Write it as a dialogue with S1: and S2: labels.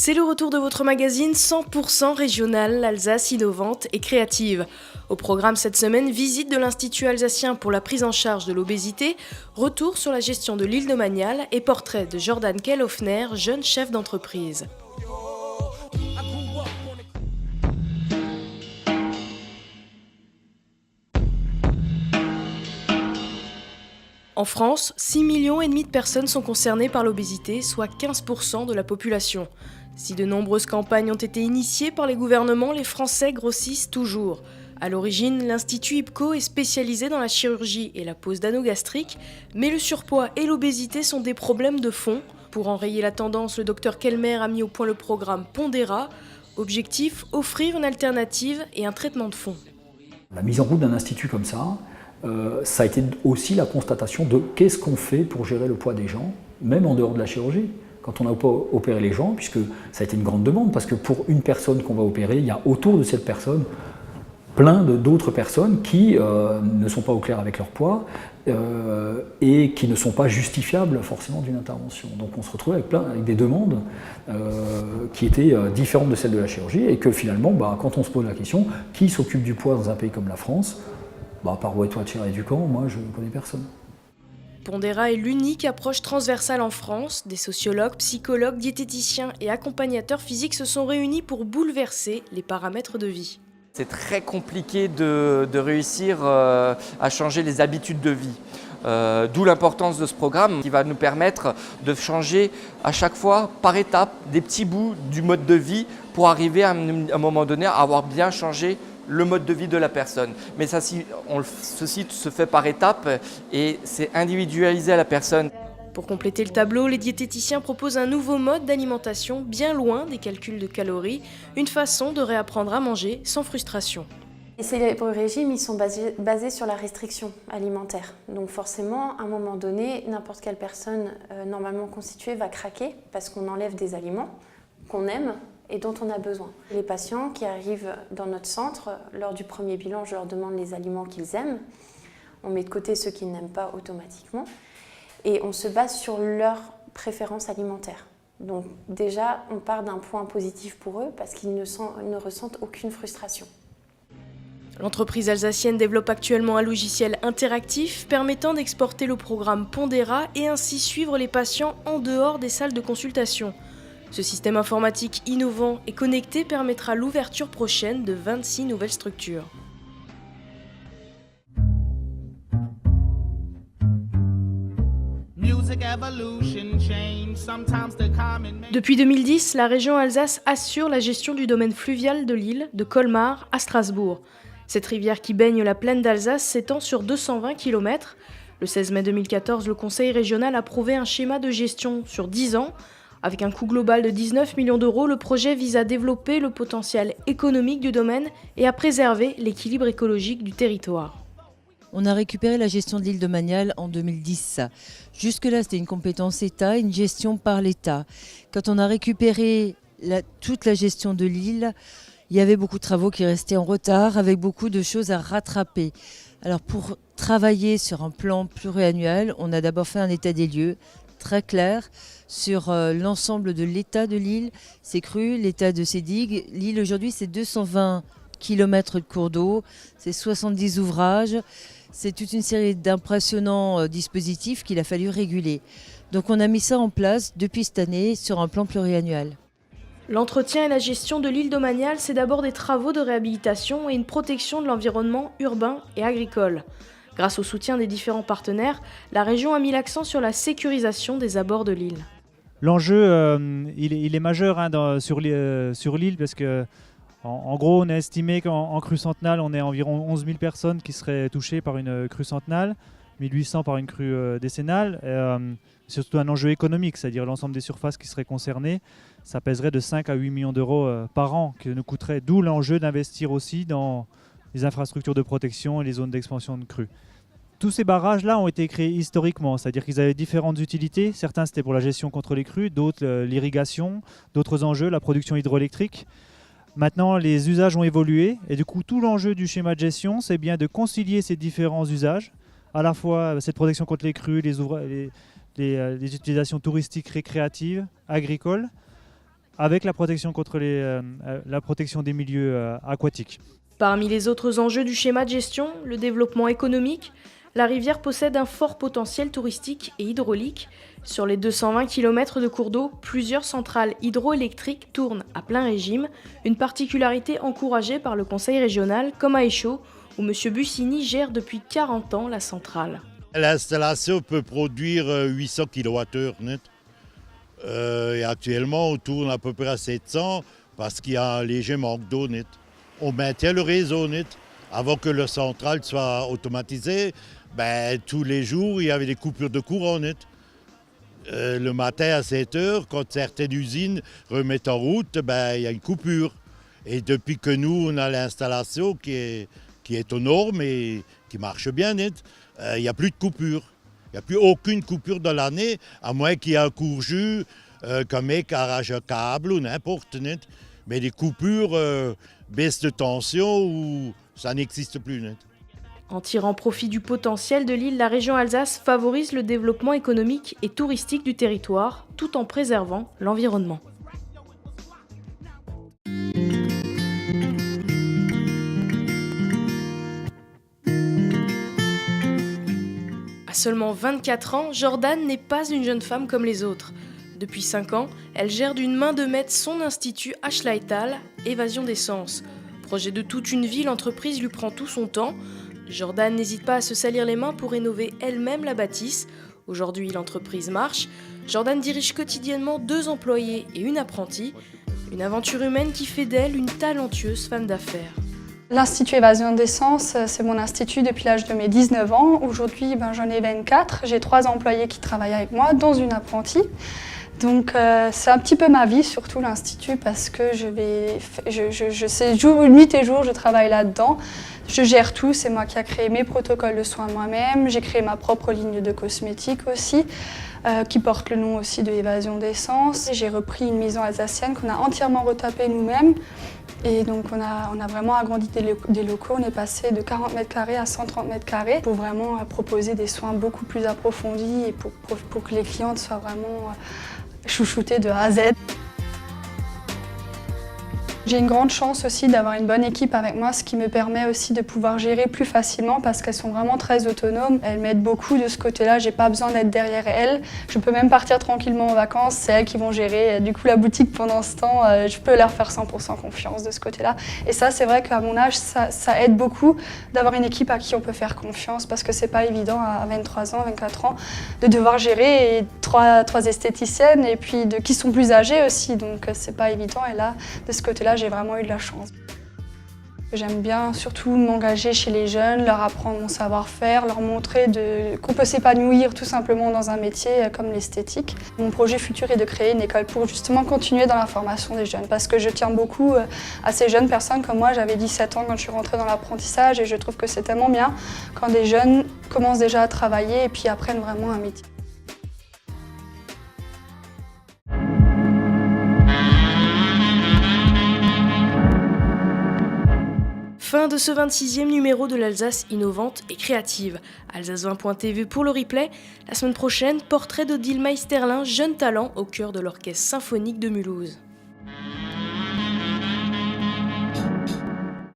S1: C'est le retour de votre magazine 100% régional, l'Alsace innovante et créative. Au programme cette semaine, visite de l'Institut alsacien pour la prise en charge de l'obésité, retour sur la gestion de l'île de Manial et portrait de Jordan Kellhoffner, jeune chef d'entreprise. En France, 6,5 millions de personnes sont concernées par l'obésité, soit 15% de la population. Si de nombreuses campagnes ont été initiées par les gouvernements, les Français grossissent toujours. À l'origine, l'Institut IPCO est spécialisé dans la chirurgie et la pose d'anneaux gastriques, mais le surpoids et l'obésité sont des problèmes de fond. Pour enrayer la tendance, le Dr Kellmer a mis au point le programme Pondera. Objectif, offrir une alternative et un traitement de fond.
S2: La mise en route d'un institut comme ça a été aussi la constatation de qu'est-ce qu'on fait pour gérer le poids des gens, même en dehors de la chirurgie. Quand on a opéré les gens, puisque ça a été une grande demande, parce que pour une personne qu'on va opérer, il y a autour de cette personne plein d'autres personnes qui ne sont pas au clair avec leur poids et qui ne sont pas justifiables forcément d'une intervention. Donc on se retrouve avec des demandes qui étaient différentes de celles de la chirurgie et que finalement, quand on se pose la question, qui s'occupe du poids dans un pays comme la France, par Oued-Touadchir et Ducamp, moi je ne connais personne.
S1: Pondera est l'unique approche transversale en France. Des sociologues, psychologues, diététiciens et accompagnateurs physiques se sont réunis pour bouleverser les paramètres de vie.
S3: C'est très compliqué de réussir à changer les habitudes de vie. D'où l'importance de ce programme qui va nous permettre de changer à chaque fois, par étapes, des petits bouts du mode de vie pour arriver à un moment donné à avoir bien changé le mode de vie de la personne. Mais ceci se fait par étapes et c'est individualisé à la personne.
S1: Pour compléter le tableau, les diététiciens proposent un nouveau mode d'alimentation bien loin des calculs de calories, une façon de réapprendre à manger sans frustration.
S4: Et ces régimes, ils sont basés sur la restriction alimentaire. Donc forcément, à un moment donné, n'importe quelle personne normalement constituée va craquer parce qu'on enlève des aliments qu'on aime et dont on a besoin. Les patients qui arrivent dans notre centre, lors du premier bilan, je leur demande les aliments qu'ils aiment. On met de côté ceux qu'ils n'aiment pas automatiquement. Et on se base sur leurs préférences alimentaires. Donc déjà, on part d'un point positif pour eux parce qu'ils ne ressentent aucune frustration.
S1: L'entreprise alsacienne développe actuellement un logiciel interactif permettant d'exporter le programme Pondera et ainsi suivre les patients en dehors des salles de consultation. Ce système informatique innovant et connecté permettra l'ouverture prochaine de 26 nouvelles structures. Depuis 2010, la région Alsace assure la gestion du domaine fluvial de l'île, de Colmar à Strasbourg. Cette rivière qui baigne la plaine d'Alsace s'étend sur 220 km. Le 16 mai 2014, le Conseil régional a approuvé un schéma de gestion sur 10 ans. Avec un coût global de 19 millions d'euros, le projet vise à développer le potentiel économique du domaine et à préserver l'équilibre écologique du territoire.
S5: On a récupéré la gestion de l'île de Manial en 2010. Jusque-là, c'était une compétence État, une gestion par l'État. Quand on a récupéré toute la gestion de l'île, il y avait beaucoup de travaux qui restaient en retard, avec beaucoup de choses à rattraper. Alors pour travailler sur un plan pluriannuel, on a d'abord fait un état des lieux très clair sur l'ensemble de l'état de l'île, ses crues, l'état de ses digues. L'île aujourd'hui, c'est 220 km de cours d'eau, c'est 70 ouvrages. C'est toute une série d'impressionnants dispositifs qu'il a fallu réguler. Donc on a mis ça en place depuis cette année sur un plan pluriannuel.
S1: L'entretien et la gestion de l'île de Manial, c'est d'abord des travaux de réhabilitation et une protection de l'environnement urbain et agricole. Grâce au soutien des différents partenaires, la région a mis l'accent sur la sécurisation des abords de l'île.
S6: L'enjeu, il est majeur sur l'île parce que en gros, on a estimé qu'en crue centenale, on est environ 11 000 personnes qui seraient touchées par une crue centenale, 1800 par une crue décennale. C'est surtout un enjeu économique, c'est-à-dire l'ensemble des surfaces qui seraient concernées. Ça pèserait de 5 à 8 millions d'euros par an, que nous coûterait, d'où l'enjeu d'investir aussi dans les infrastructures de protection et les zones d'expansion de crues. Tous ces barrages-là ont été créés historiquement, c'est-à-dire qu'ils avaient différentes utilités. Certains, c'était pour la gestion contre les crues, d'autres, l'irrigation, d'autres enjeux, la production hydroélectrique. Maintenant, les usages ont évolué et du coup, tout l'enjeu du schéma de gestion, c'est bien de concilier ces différents usages, à la fois cette protection contre les crues, les utilisations touristiques, récréatives, agricoles, avec la protection contre la protection des milieux aquatiques.
S1: Parmi les autres enjeux du schéma de gestion, le développement économique, la rivière possède un fort potentiel touristique et hydraulique. Sur les 220 km de cours d'eau, plusieurs centrales hydroélectriques tournent à plein régime, une particularité encouragée par le conseil régional comme à Échaud, où M. Bussini gère depuis 40 ans la centrale.
S7: L'installation peut produire 800 kWh net. Et actuellement, on tourne à peu près à 700 parce qu'il y a un léger manque d'eau net. On maintient le réseau net. Avant que la centrale soit automatisée, tous les jours, il y avait des coupures de courant net. Le matin à 7 h, quand certaines usines remettent en route, il y a une coupure. Et depuis que nous, on a l'installation qui est aux normes et qui marche bien net, il n'y a plus de coupure. Il n'y a plus aucune coupure dans l'année, à moins qu'il y ait un court-jus, qu'un mec arrache un câble ou n'importe net. Mais les coupures, baisse de tension, ou ça n'existe plus net.
S1: En tirant profit du potentiel de l'île, la région Alsace favorise le développement économique et touristique du territoire, tout en préservant l'environnement. À seulement 24 ans, Jordan n'est pas une jeune femme comme les autres. Depuis 5 ans, elle gère d'une main de maître son institut Ashleital, Évasion des Sens. Projet de toute une vie, l'entreprise lui prend tout son temps. Jordan n'hésite pas à se salir les mains pour rénover elle-même la bâtisse. Aujourd'hui, l'entreprise marche. Jordan dirige quotidiennement 2 employés et une apprentie. Une aventure humaine qui fait d'elle une talentueuse femme d'affaires.
S8: L'Institut Évasion des Sens, c'est mon institut depuis l'âge de mes 19 ans. Aujourd'hui, j'en ai 24. J'ai 3 employés qui travaillent avec moi, dont une apprentie. Donc c'est un petit peu ma vie, surtout l'Institut, parce que je sais, nuit et jour, je travaille là-dedans. Je gère tout, c'est moi qui ai créé mes protocoles de soins moi-même. J'ai créé ma propre ligne de cosmétiques aussi, qui porte le nom aussi de Évasion des Sens. J'ai repris une maison alsacienne qu'on a entièrement retapée nous-mêmes. Et donc on a vraiment agrandi des locaux, on est passé de 40 mètres carrés à 130 mètres carrés pour vraiment proposer des soins beaucoup plus approfondis et pour que les clientes soient vraiment chouchoutées de A à Z. J'ai une grande chance aussi d'avoir une bonne équipe avec moi, ce qui me permet aussi de pouvoir gérer plus facilement parce qu'elles sont vraiment très autonomes. Elles m'aident beaucoup de ce côté-là, j'ai pas besoin d'être derrière elles. Je peux même partir tranquillement en vacances, c'est elles qui vont gérer du coup la boutique pendant ce temps. Je peux leur faire 100% confiance de ce côté-là. Et ça, c'est vrai qu'à mon âge, ça aide beaucoup d'avoir une équipe à qui on peut faire confiance parce que c'est pas évident à 23 ans, 24 ans de devoir gérer trois esthéticiennes et puis qui sont plus âgées aussi, donc c'est pas évident. Et là, de ce côté-là, j'ai vraiment eu de la chance. J'aime bien surtout m'engager chez les jeunes, leur apprendre mon savoir-faire, leur montrer qu'on peut s'épanouir tout simplement dans un métier comme l'esthétique. Mon projet futur est de créer une école pour justement continuer dans la formation des jeunes parce que je tiens beaucoup à ces jeunes personnes comme moi. J'avais 17 ans quand je suis rentrée dans l'apprentissage et je trouve que c'est tellement bien quand des jeunes commencent déjà à travailler et puis apprennent vraiment un métier.
S1: Fin de ce 26e numéro de l'Alsace innovante et créative. Alsace20.tv pour le replay. La semaine prochaine, portrait d'Odile Meisterlin, jeune talent au cœur de l'orchestre symphonique de Mulhouse.